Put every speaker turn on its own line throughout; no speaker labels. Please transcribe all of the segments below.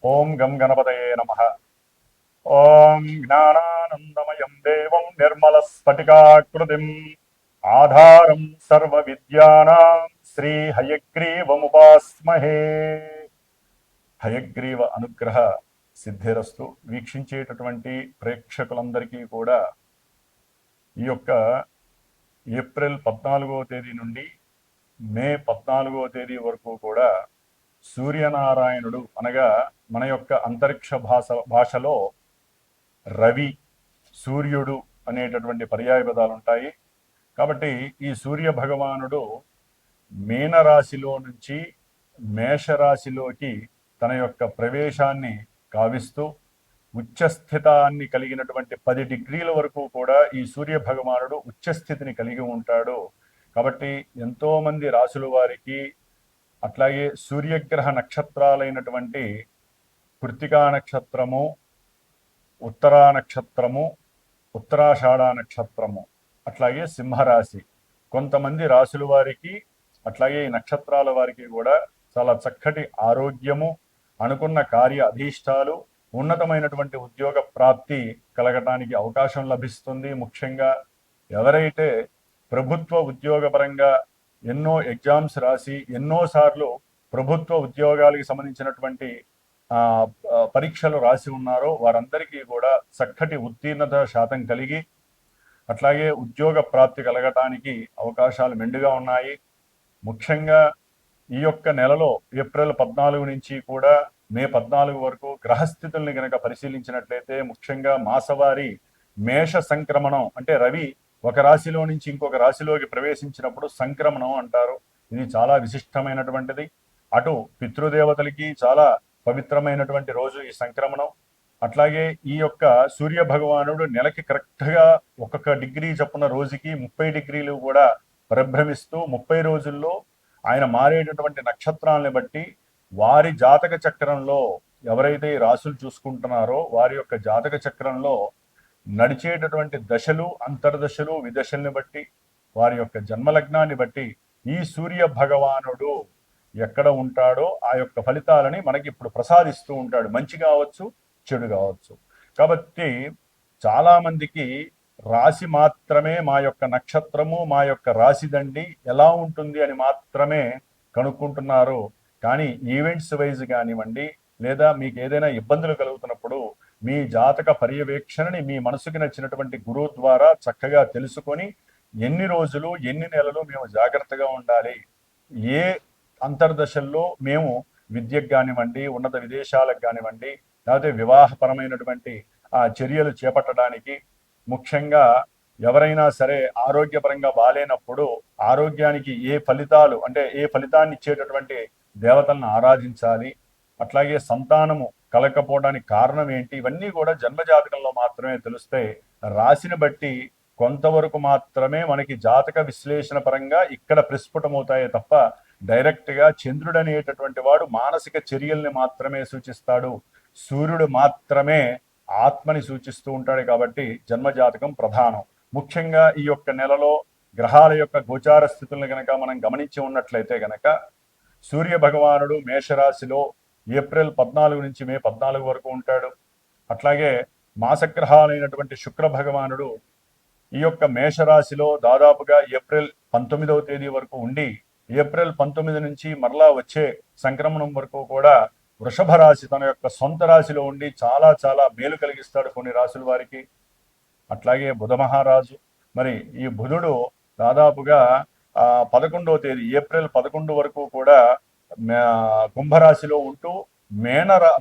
ఓం గం గణపతయే నమః. ఓం జ్ఞానానందమయం దేవం నిర్మలస్ఫటికాకృతిం ఆధారం సర్వవిద్యానాం శ్రీ హయగ్రీవముపాస్మహే. హయగ్రీవ అనుగ్రహ సిద్ధిరస్తు. వీక్షించేటటువంటి ప్రేక్షకులందరికీ కూడా ఈ యొక్క ఏప్రిల్ 14వ తేదీ నుండి మే 14వ తేదీ వరకు కూడా సూర్యనారాయణుడు అనగా మన యొక్క అంతరిక్ష భాషలో రవి, సూర్యుడు అనేటటువంటి పర్యాయ పదాలు ఉంటాయి. కాబట్టి ఈ సూర్య భగవానుడు మీనరాశిలో నుంచి మేషరాశిలోకి తన యొక్క ప్రవేశాన్ని కావిస్తూ ఉచ్చస్థితాన్ని కలిగినటువంటి 10 డిగ్రీల వరకు కూడా ఈ సూర్య భగవానుడు ఉచ్చస్థితిని కలిగి ఉంటాడు. కాబట్టి ఎంతో మంది రాశుల వారికి, అట్లాగే సూర్యగ్రహ నక్షత్రాలైనటువంటి కృత్తికా నక్షత్రము, ఉత్తరా నక్షత్రము, ఉత్తరాషాఢ నక్షత్రము, అట్లాగే సింహరాశి, కొంతమంది రాశుల వారికి అట్లాగే ఈ నక్షత్రాల వారికి కూడా చాలా చక్కటి ఆరోగ్యము, అనుకున్న కార్య అధీష్టాలు, ఉన్నతమైనటువంటి ఉద్యోగ ప్రాప్తి కలగటానికి అవకాశం లభిస్తుంది. ముఖ్యంగా ఎవరైతే ప్రభుత్వ ఉద్యోగపరంగా ఎన్నో ఎగ్జామ్స్ రాసి ఎన్నోసార్లు ప్రభుత్వ ఉద్యోగాలకు సంబంధించినటువంటి పరీక్షలు రాసి ఉన్నారో వారందరికీ కూడా చక్కటి ఉత్తీర్ణత శాతం కలిగి అట్లాగే ఉద్యోగ ప్రాప్తి కలగటానికి అవకాశాలు మెండుగా ఉన్నాయి. ముఖ్యంగా ఈ యొక్క నెలలో ఏప్రిల్ 14 నుంచి కూడా మే 14 వరకు గ్రహస్థితుల్ని గనక పరిశీలించినట్లయితే ముఖ్యంగా మాసవారి మేష సంక్రమణం అంటే రవి ఒక రాశిలో నుంచి ఇంకొక రాశిలోకి ప్రవేశించినప్పుడు సంక్రమణం అంటారు. ఇది చాలా విశిష్టమైనటువంటిది. అటు పితృదేవతలకి చాలా పవిత్రమైనటువంటి రోజు ఈ సంక్రమణం. అట్లాగే ఈ యొక్క సూర్య భగవానుడు నెలకి కరెక్ట్గా 1 డిగ్రీ చొప్పున రోజుకి 30 డిగ్రీలు కూడా పరిభ్రమిస్తూ 30 రోజుల్లో ఆయన మారేటటువంటి నక్షత్రాలను బట్టి వారి జాతక చక్రంలో ఎవరైతే రాసులు చూసుకుంటున్నారో వారి యొక్క జాతక చక్రంలో నడిచేటటువంటి దశలు, అంతర్దశలు, విదశల్ని బట్టి వారి యొక్క జన్మలగ్నాన్ని బట్టి ఈ సూర్య భగవానుడు ఎక్కడ ఉంటాడో ఆ యొక్క ఫలితాలని మనకి ఇప్పుడు ప్రసాదిస్తూ ఉంటాడు. మంచి కావచ్చు, చెడు కావచ్చు. కాబట్టి చాలా మందికి రాశి మాత్రమే, మా యొక్క నక్షత్రము, మా యొక్క రాశిదండి ఎలా ఉంటుంది అని మాత్రమే కనుక్కుంటున్నారు. కానీ ఈవెంట్స్ వైజ్ కానివ్వండి, లేదా మీకు ఏదైనా ఇబ్బందులు కలుగుతున్నప్పుడు మీ జాతక పర్యవేక్షణని మీ మనసుకి నచ్చినటువంటి గురువు ద్వారా చక్కగా తెలుసుకొని ఎన్ని రోజులు, ఎన్ని నెలలు మేము జాగ్రత్తగా ఉండాలి, ఏ అంతర్దశల్లో మేము విద్యకు కానివ్వండి, ఉన్నత విదేశాలకు కానివ్వండి, లేకపోతే వివాహపరమైనటువంటి చర్యలు చేపట్టడానికి, ముఖ్యంగా ఎవరైనా సరే ఆరోగ్యపరంగా బాలేనప్పుడు ఆరోగ్యానికి ఏ ఫలితాలు అంటే ఏ ఫలితాన్ని ఇచ్చేటటువంటి దేవతలను ఆరాధించాలి, అట్లాగే సంతానము కలగకపోవడానికి కారణం ఏంటి, ఇవన్నీ కూడా జన్మజాతకంలో మాత్రమే తెలుస్తాయి. రాశిని బట్టి కొంతవరకు మాత్రమే మనకి జాతక విశ్లేషణ పరంగా ఇక్కడ ప్రస్ఫుటమవుతాయే తప్ప డైరెక్ట్గా చంద్రుడు అనేటటువంటి వాడు మానసిక చర్యల్ని మాత్రమే సూచిస్తాడు, సూర్యుడు మాత్రమే ఆత్మని సూచిస్తూ ఉంటాడు. కాబట్టి జన్మజాతకం ప్రధానం. ముఖ్యంగా ఈ యొక్క నెలలో గ్రహాల యొక్క గోచార స్థితులను గనక మనం గమనించి ఉన్నట్లయితే గనక సూర్య భగవానుడు మేషరాశిలో ఏప్రిల్ 14 నుంచి మే 14 వరకు ఉంటాడు. అట్లాగే మాసగ్రహాలైనటువంటి శుక్ర భగవానుడు ఈ యొక్క మేషరాశిలో దాదాపుగా ఏప్రిల్ 19వ తేదీ వరకు ఉండి ఏప్రిల్ 19 నుంచి మరలా వచ్చే సంక్రమణం వరకు కూడా వృషభ రాశి తన యొక్క సొంత రాశిలో ఉండి చాలా చాలా మేలు కలిగిస్తాడు కొన్ని రాశుల వారికి. అట్లాగే బుధ మహారాజు, మరి ఈ బుధుడు దాదాపుగా 11వ తేదీ ఏప్రిల్ 11 వరకు కూడా కుంభరాశిలో ఉంటూ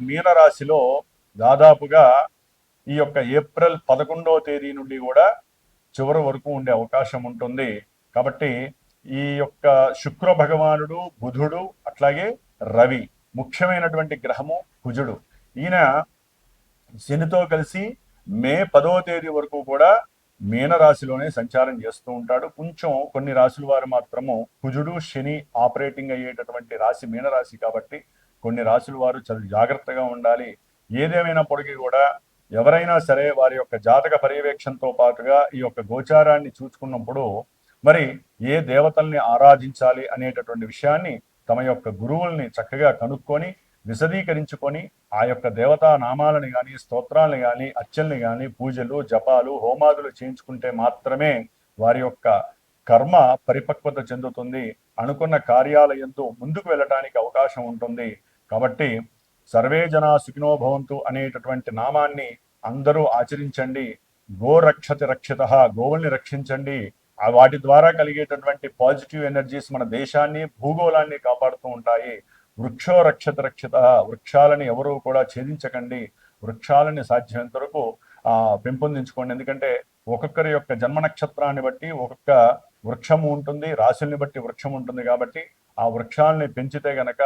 మీనరాశిలో దాదాపుగా ఈ యొక్క ఏప్రిల్ 11వ తేదీ నుండి కూడా చివరి వరకు ఉండే అవకాశం ఉంటుంది. కాబట్టి ఈ యొక్క శుక్ర భగవానుడు, బుధుడు, అట్లాగే రవి, ముఖ్యమైనటువంటి గ్రహము కుజుడు. ఈయన శనితో కలిసి మే 10వ తేదీ వరకు కూడా మీనరాశిలోనే సంచారం చేస్తూ ఉంటాడు. కొంచెం కొన్ని రాశుల వారు మాత్రము కుజుడు, శని ఆపరేటింగ్ అయ్యేటటువంటి రాశి మీనరాశి కాబట్టి కొన్ని రాశుల వారు చాలా జాగ్రత్తగా ఉండాలి. ఏదేమైనప్పటికీ కూడా ఎవరైనా సరే వారి యొక్క జాతక పర్యవేక్షణతో పాటుగా ఈ యొక్క గోచారాన్ని చూసుకున్నప్పుడు మరి ఏ దేవతల్ని ఆరాధించాలి అనేటటువంటి విషయాన్ని తమ యొక్క గురువుల్ని చక్కగా కనుక్కొని విశదీకరించుకొని ఆ యొక్క దేవతా నామాలని కానీ స్తోత్రాలను కానీ అర్చనలు కానీ పూజలు జపాలు హోమాదులు చేయించుకుంటే మాత్రమే వారి యొక్క కర్మ పరిపక్వత చెందుతుంది, అనుకున్న కార్యాల యందు ముందుకు వెళ్ళటానికి అవకాశం ఉంటుంది. కాబట్టి సర్వే జనా సుఖినో భవంతు అనేటటువంటి నామాన్ని అందరూ ఆచరించండి. గోరక్షతి రక్షిత, గోవుల్ని రక్షించండి. వాటి ద్వారా కలిగేటటువంటి పాజిటివ్ ఎనర్జీస్ మన దేశాన్ని భూగోళాన్ని కాపాడుతూ ఉంటాయి. వృక్షో రక్షత రక్షిత, వృక్షాలని ఎవరూ కూడా ఛేదించకండి, వృక్షాలని సాధ్యమైనంత వరకు పెంపొందించుకోండి. ఎందుకంటే ఒక్కొక్కరి యొక్క జన్మ నక్షత్రాన్ని బట్టి ఒక్కొక్క వృక్షము ఉంటుంది, రాశుల్ని బట్టి వృక్షం ఉంటుంది. కాబట్టి ఆ వృక్షాలని పెంచితే గనక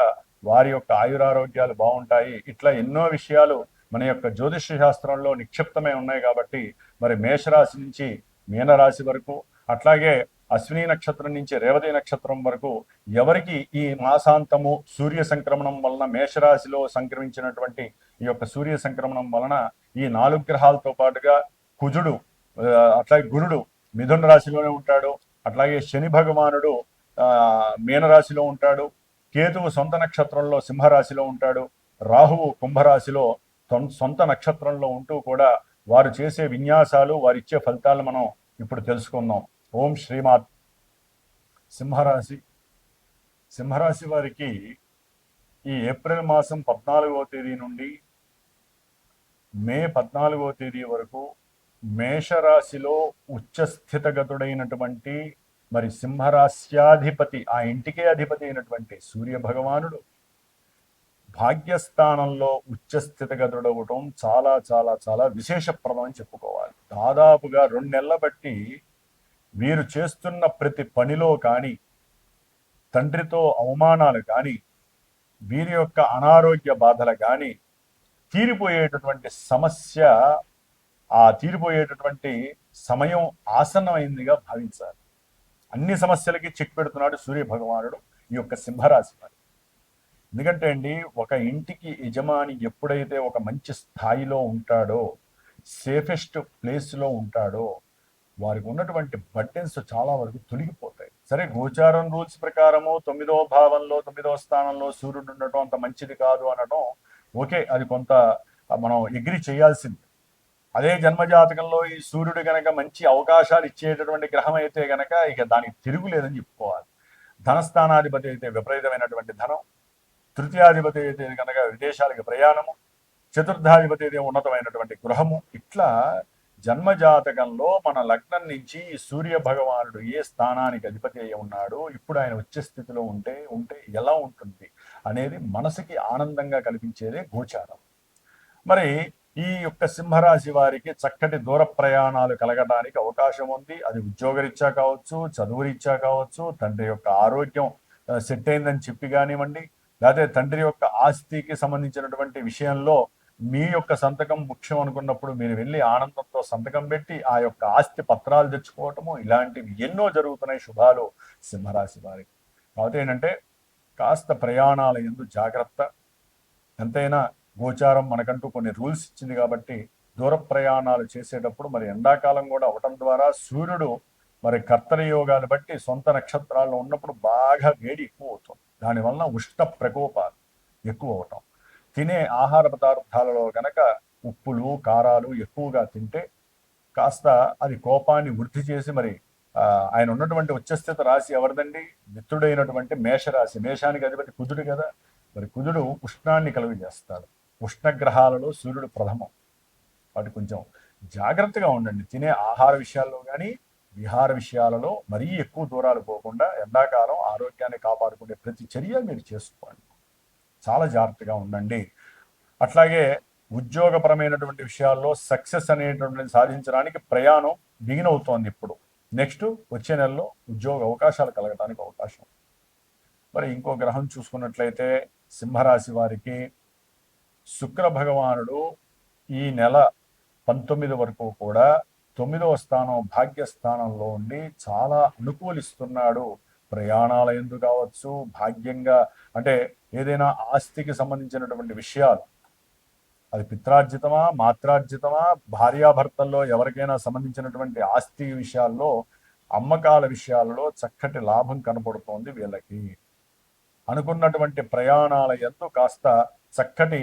వారి యొక్క ఆయురారోగ్యాలు బాగుంటాయి. ఇట్లా ఎన్నో విషయాలు మన యొక్క జ్యోతిష శాస్త్రంలో నిక్షిప్తమై ఉన్నాయి. కాబట్టి మరి మేషరాశి నుంచి మీనరాశి వరకు, అట్లాగే అశ్విని నక్షత్రం నుంచి రేవతి నక్షత్రం వరకు ఎవరికి ఈ మాసాంతము సూర్య సంక్రమణం వలన మేషరాశిలో సంక్రమించినటువంటి ఈ యొక్క సూర్య సంక్రమణం వలన ఈ 4 గ్రహాలతో పాటుగా కుజుడు, అట్లాగే గురుడు మిథున రాశిలోనే ఉంటాడు, అట్లాగే శని భగవానుడు మీనరాశిలో ఉంటాడు, కేతువు సొంత నక్షత్రంలో సింహరాశిలో ఉంటాడు, రాహువు కుంభరాశిలో సొంత నక్షత్రంలో ఉంటూ కూడా వారు చేసే విన్యాసాలు, వారిచ్చే ఫలితాలు మనం ఇప్పుడు తెలుసుకుందాం. ఓం శ్రీమాత్. సింహరాశి వారికి ఈ ఏప్రిల్ మాసం 14వ తేదీ నుండి మే 14వ తేదీ వరకు మేషరాశిలో ఉచ్చస్థితగతుడైనటువంటి మరి సింహరాశ్యాధిపతి, ఆ ఇంటికే అధిపతి అయినటువంటి సూర్య భగవానుడు భాగ్యస్థానంలో ఉచ్చస్థితగతుడవటం చాలా చాలా చాలా విశేషప్రదం అని చెప్పుకోవాలి. దాదాపుగా 2 నెలల బట్టి వీరు చేస్తున్న ప్రతి పనిలో కానీ, తండ్రితో అవమానాలు కానీ, వీరి యొక్క అనారోగ్య బాధలు కానీ తీరిపోయేటటువంటి సమస్య, ఆ తీరిపోయేటటువంటి సమయం ఆసన్నమైందిగా భావించాలి. అన్ని సమస్యలకి చెక్ పెడుతున్నాడు సూర్య భగవానుడు ఈ యొక్క సింహరాశి వారి. ఎందుకంటే అండి, ఒక ఇంటికి యజమాని ఎప్పుడైతే ఒక మంచి స్థాయిలో ఉంటాడో, సేఫెస్ట్ ప్లేస్లో ఉంటాడో, వారికి ఉన్నటువంటి బర్డెన్స్ చాలా వరకు తొలగిపోతాయి. సరే, గోచారం రూల్స్ ప్రకారము 9వ భావంలో 9వ స్థానంలో సూర్యుడు ఉండటం అంత మంచిది కాదు అనడం ఓకే, అది కొంత మనం ఎగ్రీ చేయాల్సింది. అదే జన్మజాతకంలో ఈ సూర్యుడు గనక మంచి అవకాశాలు ఇచ్చేటటువంటి గ్రహం అయితే గనక ఇక దానికి తిరుగులేదని చెప్పుకోవాలి. ధనస్థానాధిపతి అయితే విపరీతమైనటువంటి ధనం, తృతీయాధిపతి అయితే కనుక విదేశాలకు ప్రయాణము, చతుర్థాధిపతి అయితే ఉన్నతమైనటువంటి గృహము. ఇట్లా జన్మజాతకంలో మన లగ్నం నుంచి సూర్య భగవానుడు ఏ స్థానానికి అధిపతి అయి ఉన్నాడో, ఇప్పుడు ఆయన వచ్చే స్థితిలో ఉంటే ఎలా ఉంటుంది అనేది మనసుకి ఆనందంగా కల్పించేదే గోచారం. మరి ఈ యొక్క సింహరాశి వారికి చక్కటి దూర ప్రయాణాలు కలగడానికి అవకాశం ఉంది. అది ఉద్యోగరీత్యా కావచ్చు, చదువురీత్యా కావచ్చు, తండ్రి యొక్క ఆరోగ్యం సెట్ అయిందని చెప్పి కానివ్వండి, లేకపోతే తండ్రి యొక్క ఆస్తికి సంబంధించినటువంటి విషయంలో మీ యొక్క సంతకం ముఖ్యం అనుకున్నప్పుడు మీరు వెళ్ళి ఆనందంతో సంతకం పెట్టి ఆ యొక్క ఆస్తి పత్రాలు తెచ్చుకోవటము, ఇలాంటివి ఎన్నో జరుగుతున్నాయి శుభాలు సింహరాశి వారికి. కాబట్టి ఏంటంటే కాస్త ప్రయాణాల యందు జాగ్రత్త. ఎంతైనా గోచారం మనకంటూ కొన్ని రూల్స్ ఇచ్చింది కాబట్టి దూర ప్రయాణాలు చేసేటప్పుడు మరి ఎండాకాలం కూడా అవటం ద్వారా సూర్యుడు మరి కర్తర యోగాలు బట్టి సొంత నక్షత్రాల్లో ఉన్నప్పుడు బాగా వేడి ఎక్కువ అవుతుంది. దానివల్ల ఉష్ణ ప్రకోపాలు ఎక్కువ అవటం, తినే ఆహార పదార్థాలలో గనక ఉప్పులు కారాలు ఎక్కువగా తింటే కాస్త అది కోపాన్ని వృద్ధి చేసి మరి ఆయన ఉన్నటువంటి ఉచ్చస్థిత రాశి ఎవరిదండి? మిత్రుడైనటువంటి మేషరాశి. మేషానికి అధిపతి కుజుడు కదా, మరి కుజుడు ఉష్ణాన్ని కలుగజేస్తాడు. ఉష్ణగ్రహాలలో సూర్యుడు ప్రథమం. వాటి కొంచెం జాగ్రత్తగా ఉండండి. తినే ఆహార విషయాల్లో కానీ విహార విషయాలలో మరీ ఎక్కువ దూరాలు పోకుండా ఎండాకాలం ఆరోగ్యాన్ని కాపాడుకునే ప్రతి చర్య మీరు చేసుకోండి. చాలా జాగ్రత్తగా ఉండండి. అట్లాగే ఉద్యోగపరమైనటువంటి విషయాల్లో సక్సెస్ అనేటువంటిది సాధించడానికి ప్రయాణం బిగిన్ అవుతోంది. ఇప్పుడు నెక్స్ట్ వచ్చే నెలలో ఉద్యోగ అవకాశాలు కలగడానికి అవకాశం. మరి ఇంకో గ్రహం చూసుకున్నట్లయితే సింహరాశి వారికి శుక్ర భగవానుడు ఈ నెల 19 వరకు కూడా 9వ స్థానం భాగ్యస్థానంలో ఉండి చాలా అనుకూలిస్తున్నాడు. ప్రయాణాల యందు కావచ్చు, భాగ్యంగా అంటే ఏదైనా ఆస్తికి సంబంధించినటువంటి విషయాలు, అది పిత్రార్జితమా మాత్రార్జితమా, భార్యాభర్తల్లో ఎవరికైనా సంబంధించినటువంటి ఆస్తి విషయాల్లో, అమ్మకాల విషయాలలో చక్కటి లాభం కనపడుతోంది వీళ్ళకి. అనుకున్నటువంటి ప్రయాణాల యందు కాస్త చక్కటి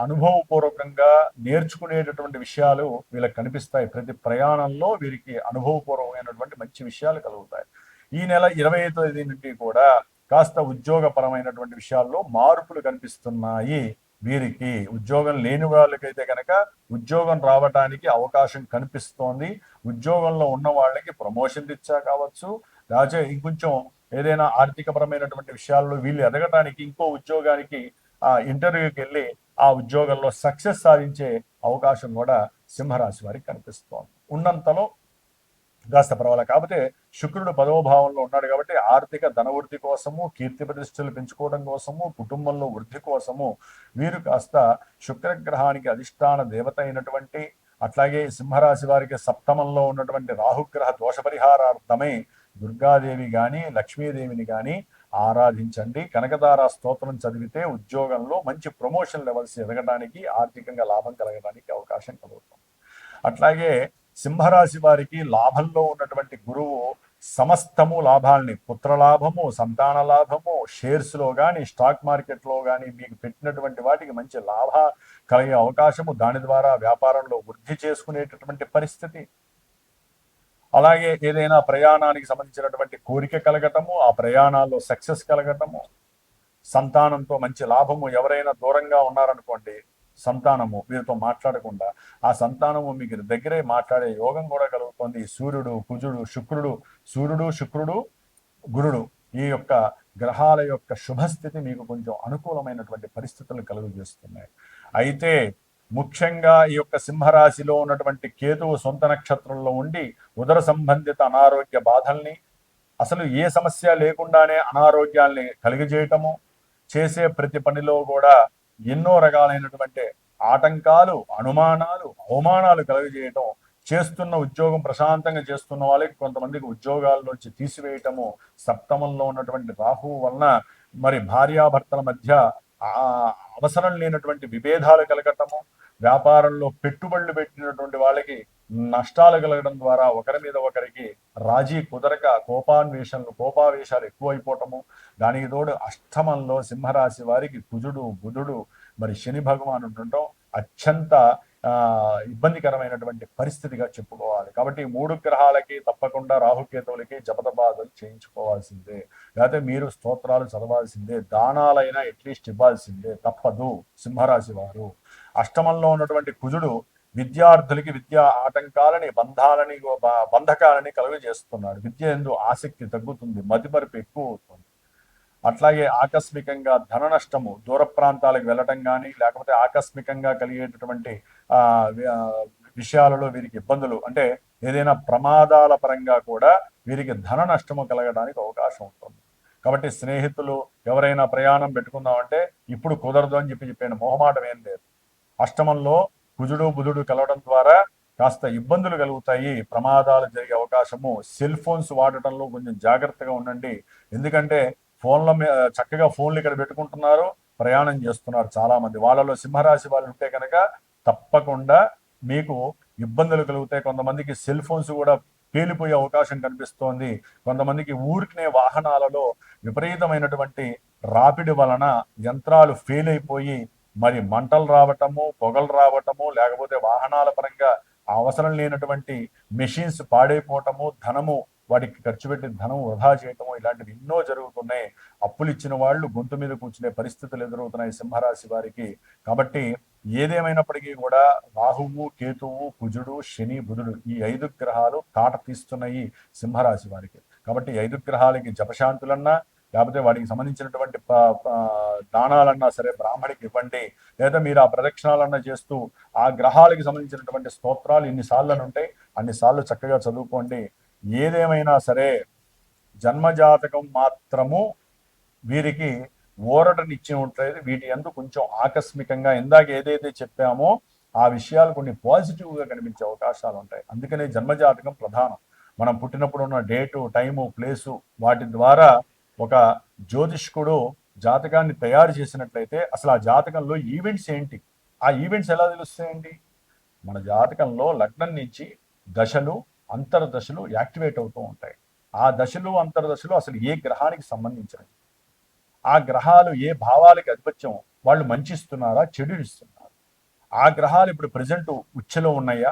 అనుభవపూర్వకంగా నేర్చుకునేటటువంటి విషయాలు వీళ్ళకి కనిపిస్తాయి. ప్రతి ప్రయాణంలో వీరికి అనుభవపూర్వకమైనటువంటి మంచి విషయాలు కలుగుతాయి. ఈ నెల 20వ తేదీ నుండి కూడా కాస్త ఉద్యోగపరమైనటువంటి విషయాల్లో మార్పులు కనిపిస్తున్నాయి. వీరికి ఉద్యోగం లేని వాళ్ళకైతే కనుక ఉద్యోగం రావడానికి అవకాశం కనిపిస్తోంది. ఉద్యోగంలో ఉన్న వాళ్ళకి ప్రమోషన్ ఇచ్చా కావచ్చు, లేకపోతే ఇంకొంచెం ఏదైనా ఆర్థికపరమైనటువంటి విషయాల్లో వీళ్ళు ఎదగటానికి ఇంకో ఉద్యోగానికి ఇంటర్వ్యూకి వెళ్ళి ఆ ఉద్యోగంలో సక్సెస్ సాధించే అవకాశం కూడా సింహరాశి వారికి కనిపిస్తోంది. ఉన్నంతలో కాస్త పర్వాలేదు. కాకపోతే శుక్రుడు 10వ భావంలో ఉన్నాడు కాబట్టి ఆర్థిక ధనవృద్ధి కోసము, కీర్తి ప్రతిష్టలు పెంచుకోవడం కోసము, కుటుంబంలో వృద్ధి కోసము వీరు కాస్త శుక్రగ్రహానికి అధిష్టాన దేవత అయినటువంటి, అట్లాగే సింహరాశి వారికి సప్తమంలో ఉన్నటువంటి రాహుగ్రహ దోష పరిహారార్థమై దుర్గాదేవి గాని లక్ష్మీదేవిని గాని ఆరాధించండి. కనకదార స్తోత్రం చదివితే ఉద్యోగంలో మంచి ప్రమోషన్ లెవెల్స్ ఎదగడానికి, ఆర్థికంగా లాభం కలగడానికి అవకాశం కలుగుతుంది. అట్లాగే సింహరాశి వారికి లాభంలో ఉన్నటువంటి గురువు సమస్తము లాభాలని, పుత్రలాభము, సంతాన లాభము, షేర్స్ లో కానీ స్టాక్ మార్కెట్ లో కానీ మీకు పెట్టినటువంటి వాటికి మంచి లాభ కలిగే అవకాశము, దాని ద్వారా వ్యాపారంలో వృద్ధి చేసుకునేటటువంటి పరిస్థితి, అలాగే ఏదైనా ప్రయాణానికి సంబంధించినటువంటి కోరిక కలగటము, ఆ ప్రయాణాల్లో సక్సెస్ కలగటము, సంతానంతో మంచి లాభము. ఎవరైనా దూరంగా ఉన్నారనుకోండి, సంతానము వీరితో మాట్లాడకుండా ఆ సంతానము మీకు దగ్గరే మాట్లాడే యోగం కూడా కలుగుతుంది. సూర్యుడు, కుజుడు, శుక్రుడు, గురుడు ఈ యొక్క గ్రహాల యొక్క శుభస్థితి మీకు కొంచెం అనుకూలమైనటువంటి పరిస్థితులను కలుగజేస్తున్నాయి. అయితే ముఖ్యంగా ఈ యొక్క సింహరాశిలో ఉన్నటువంటి కేతువు సొంత నక్షత్రంలో ఉండి ఉదర సంబంధిత అనారోగ్య బాధల్ని, అసలు ఏ సమస్య లేకుండానే అనారోగ్యాల్ని కలిగజేయటము, చేసే ప్రతి పనిలో కూడా ఎన్నో రకాలైనటువంటి ఆటంకాలు, అనుమానాలు, అవమానాలు కలుగజేయటం, చేస్తున్న ఉద్యోగం ప్రశాంతంగా చేస్తున్న వాళ్ళకి కొంతమందికి ఉద్యోగాల్లోంచి తీసివేయటము, సప్తమంలో ఉన్నటువంటి రాహువు వలన మరి భార్యాభర్తల మధ్య అవసరం లేనటువంటి విభేదాలు కలగటము, వ్యాపారంలో పెట్టుబడులు పెట్టినటువంటి వాళ్ళకి నష్టాలు కలగడం ద్వారా ఒకరి మీద ఒకరికి రాజీ కుదరక కోపావేశాలు ఎక్కువైపోవటము, దానికి తోడు అష్టమంలో సింహరాశి వారికి కుజుడు, బుధుడు, మరి శని భగవాను ఉండటం అత్యంత ఇబ్బందికరమైనటువంటి పరిస్థితిగా చెప్పుకోవాలి. కాబట్టి 3 గ్రహాలకి తప్పకుండా రాహుకేతువులకి జపతపాదులు చేయించుకోవాల్సిందే, లేకపోతే మీరు స్తోత్రాలు చదవాల్సిందే, దానాలైనా అట్లీస్ట్ ఇవ్వాల్సిందే, తప్పదు. సింహరాశి వారు అష్టమంలో ఉన్నటువంటి కుజుడు విద్యార్థులకి విద్యా ఆటంకాలని, బంధకాలని కలుగజేస్తున్నాడు. విద్య యందు ఆసక్తి తగ్గుతుంది, మతిమరుపు ఎక్కువ అవుతుంది. అట్లాగే ఆకస్మికంగా ధన నష్టము, దూర ప్రాంతాలకు వెళ్ళటం కానీ, లేకపోతే ఆకస్మికంగా కలిగేటటువంటి విషయాలలో వీరికి ఇబ్బందులు, అంటే ఏదైనా ప్రమాదాల పరంగా కూడా వీరికి ధన నష్టము కలగడానికి అవకాశం ఉంటుంది. కాబట్టి స్నేహితులు ఎవరైనా ప్రయాణం పెట్టుకుందామంటే ఇప్పుడు కుదరదు అని చెప్పాను, మొహమాటం ఏం లేదు. అష్టమంలో కుజుడు, బుధుడు కలవడం ద్వారా కాస్త ఇబ్బందులు కలుగుతాయి, ప్రమాదాలు జరిగే అవకాశము. సెల్ ఫోన్స్ వాడటంలో కొంచెం జాగ్రత్తగా ఉండండి. ఎందుకంటే చక్కగా ఫోన్లు ఇక్కడ పెట్టుకుంటున్నారు, ప్రయాణం చేస్తున్నారు చాలా మంది. వాళ్ళలో సింహరాశి వాళ్ళు ఉంటే కనుక తప్పకుండా మీకు ఇబ్బందులు కలుగుతాయి. కొంతమందికి సెల్ ఫోన్స్ కూడా పేలిపోయే అవకాశం కనిపిస్తోంది. కొంతమందికి ఊరికనే వాహనాలలో విపరీతమైనటువంటి రాపిడి వలన యంత్రాలు ఫెయిల్ అయిపోయి మరి మంటలు రావటము, పొగలు రావటము, లేకపోతే వాహనాల పరంగా అవసరం లేనటువంటి మెషిన్స్ పాడైపోవటము, ధనము వాటికి ఖర్చు పెట్టి ధనం వృధా చేయటము, ఇలాంటివి ఎన్నో జరుగుతున్నాయి. అప్పులు ఇచ్చిన వాళ్ళు గొంతు మీద కూర్చునే పరిస్థితులు ఎదురవుతున్నాయి సింహరాశి వారికి. కాబట్టి ఏదేమైనప్పటికీ కూడా రాహువు, కేతువు, కుజుడు, శని, బుధుడు ఈ 5 గ్రహాలు తాట తీస్తున్నాయి సింహరాశి వారికి. కాబట్టి 5 గ్రహాలకి జపశాంతులన్నా, లేకపోతే వాటికి సంబంధించినటువంటి దానాలన్నా సరే బ్రాహ్మడికి ఇవ్వండి, లేదా మీరు ఆ ప్రదక్షిణాలన్నా చేస్తూ ఆ గ్రహాలకి సంబంధించినటువంటి స్తోత్రాలు ఎన్నిసార్లు ఉంటాయి అన్నిసార్లు చక్కగా చదువుకోండి. ఏదేమైనా సరే జన్మజాతకం మాత్రము వీరికి ఊరటనిచ్చి ఉంటుంది. వీటి యందు కొంచెం ఆకస్మికంగా ఇందాక ఏదైతే చెప్పామో ఆ విషయాలు కొన్ని పాజిటివ్గా కనిపించే అవకాశాలు ఉంటాయి. అందుకనే జన్మజాతకం ప్రధానం. మనం పుట్టినప్పుడు ఉన్న డేటు, టైము, ప్లేసు వాటి ద్వారా ఒక జ్యోతిష్కుడు జాతకాన్ని తయారు చేసినట్లయితే అసలు ఆ జాతకంలో ఈవెంట్స్ ఏంటి, ఆ ఈవెంట్స్ ఎలా తెలుస్తాయండి? మన జాతకంలో లగ్నం నుంచి దశలు, అంతర్దశలు యాక్టివేట్ అవుతూ ఉంటాయి. ఆ దశలు, అంతర్దశలు అసలు ఏ గ్రహానికి సంబంధించినవి, ఆ గ్రహాలు ఏ భావాలకి ఆధిపత్యం వాళ్ళు మంచి ఇస్తున్నారా, చెడు ఇస్తున్నారా? ఆ గ్రహాలు ఇప్పుడు ప్రజెంట్ ఉచ్చలో ఉన్నాయా,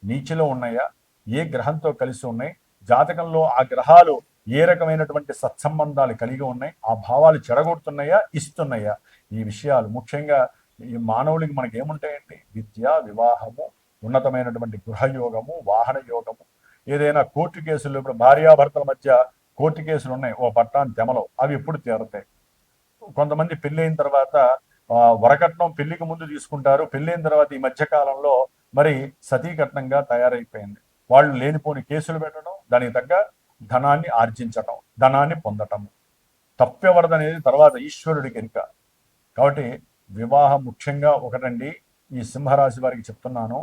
నీచలో ఉన్నాయా, ఏ గ్రహంతో కలిసి ఉన్నాయి, జాతకంలో ఆ గ్రహాలు ఏ రకమైనటువంటి సత్సంబంధాలు కలిగి ఉన్నాయి, ఆ భావాలు చెడగొడుతున్నాయా, ఇస్తున్నాయా? ఈ విషయాలు ముఖ్యంగా ఈ మానవుడికి మనకి ఏముంటాయండి? విద్య, వివాహము, ఉన్నతమైనటువంటి గృహయోగము, వాహన యోగము, ఏదైనా కోర్టు కేసులు, ఇప్పుడు భార్యాభర్తల మధ్య కోర్టు కేసులు ఉన్నాయి ఓ పట్టాన్ని తెమలో, అవి ఎప్పుడు తీరతాయి? కొంతమంది పెళ్ళైన తర్వాత వరకట్నం పెళ్లికి ముందు తీసుకుంటారు, పెళ్ళైన తర్వాత ఈ మధ్య కాలంలో మరి సతీకట్నంగా తయారైపోయింది. వాళ్ళు లేనిపోని కేసులు పెట్టడం, దానికి తగ్గ ధనాన్ని ఆర్జించటం, ధనాన్ని పొందటం. తప్పెవరదనేది తర్వాత ఈశ్వరుడికి ఎరిక. కాబట్టి వివాహం ముఖ్యంగా ఒకటండి, ఈ సింహరాశి వారికి చెప్తున్నాను,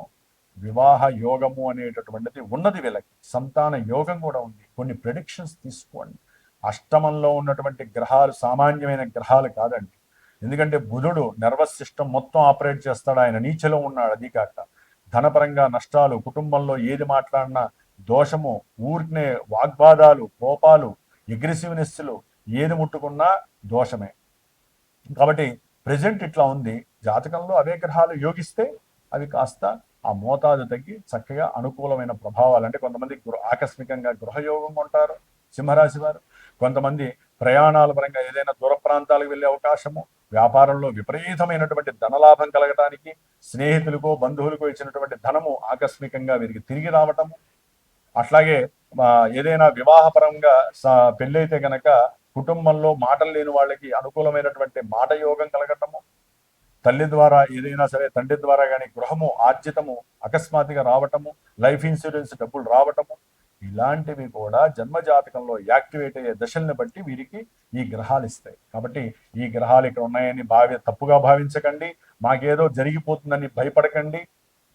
వివాహ యోగము అనేటటువంటిది ఉన్నది. వీళ్ళకి సంతాన యోగం కూడా ఉంది. కొన్ని ప్రెడిక్షన్స్ తీసుకోండి. అష్టమంలో ఉన్నటువంటి గ్రహాలు సామాన్యమైన గ్రహాలు కాదండి. ఎందుకంటే బుధుడు నర్వస్ సిస్టమ్ మొత్తం ఆపరేట్ చేస్తాడు, ఆయన నీచలో ఉన్నాడు. అది కాక ధనపరంగా నష్టాలు, కుటుంబంలో ఏది మాట్లాడినా దోషము, ఊరినే వాగ్వాదాలు, కోపాలు, అగ్రెసివ్నెస్లు, ఏది ముట్టుకున్నా దోషమే. కాబట్టి ప్రజెంట్ ఇట్లా ఉంది. జాతకంలో అవే గ్రహాలు యోగిస్తే అవి కాస్త ఆ మోతాదు తగ్గి చక్కగా అనుకూలమైన ప్రభావాలు, అంటే కొంతమంది ఆకస్మికంగా గృహయోగం ఉంటారు సింహరాశి వారు, కొంతమంది ప్రయాణాల పరంగా ఏదైనా దూర ప్రాంతాలకు వెళ్ళే అవకాశము, వ్యాపారంలో విపరీతమైనటువంటి ధనలాభం కలగటానికి, స్నేహితులకో బంధువులకో ఇచ్చినటువంటి ధనము ఆకస్మికంగా వీరికి తిరిగి రావటము, అట్లాగే ఏదైనా వివాహపరంగా పెళ్ళైతే గనక కుటుంబంలో మాటలు లేని వాళ్ళకి అనుకూలమైనటువంటి మాట యోగం కలగటము, తల్లి ద్వారా ఏదైనా సరే తండ్రి ద్వారా కానీ గృహము ఆర్జితము అకస్మాత్తుగా రావటము, లైఫ్ ఇన్సూరెన్స్ డబ్బులు రావటము, ఇలాంటివి కూడా జన్మజాతకంలో యాక్టివేట్ అయ్యే దశల్ని బట్టి వీరికి ఈ గ్రహాలు ఇస్తాయి. కాబట్టి ఈ గ్రహాలు ఇక్కడ ఉన్నాయని తప్పుగా భావించకండి, మాకేదో జరిగిపోతుందని భయపడకండి.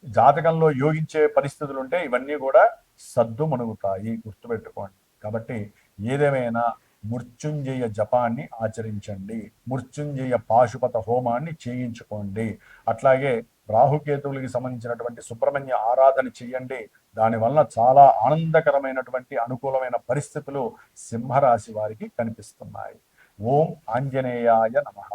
జాతకంలో యోగించే పరిస్థితులు ఉంటే ఇవన్నీ కూడా సద్దు మణుగుతాయి, గుర్తుపెట్టుకోండి. కాబట్టి ఏదేమైనా మృత్యుంజయ జపాన్ని ఆచరించండి, మృత్యుంజయ పాశుపత హోమాన్ని చేయించుకోండి, అట్లాగే రాహుకేతువులకి సంబంధించినటువంటి సుబ్రహ్మణ్య ఆరాధన చేయండి. దానివల్ల చాలా ఆనందకరమైనటువంటి అనుకూలమైన పరిస్థితులు సింహరాశి వారికి కనిపిస్తున్నాయి. ఓం ఆంజనేయాయ నమః.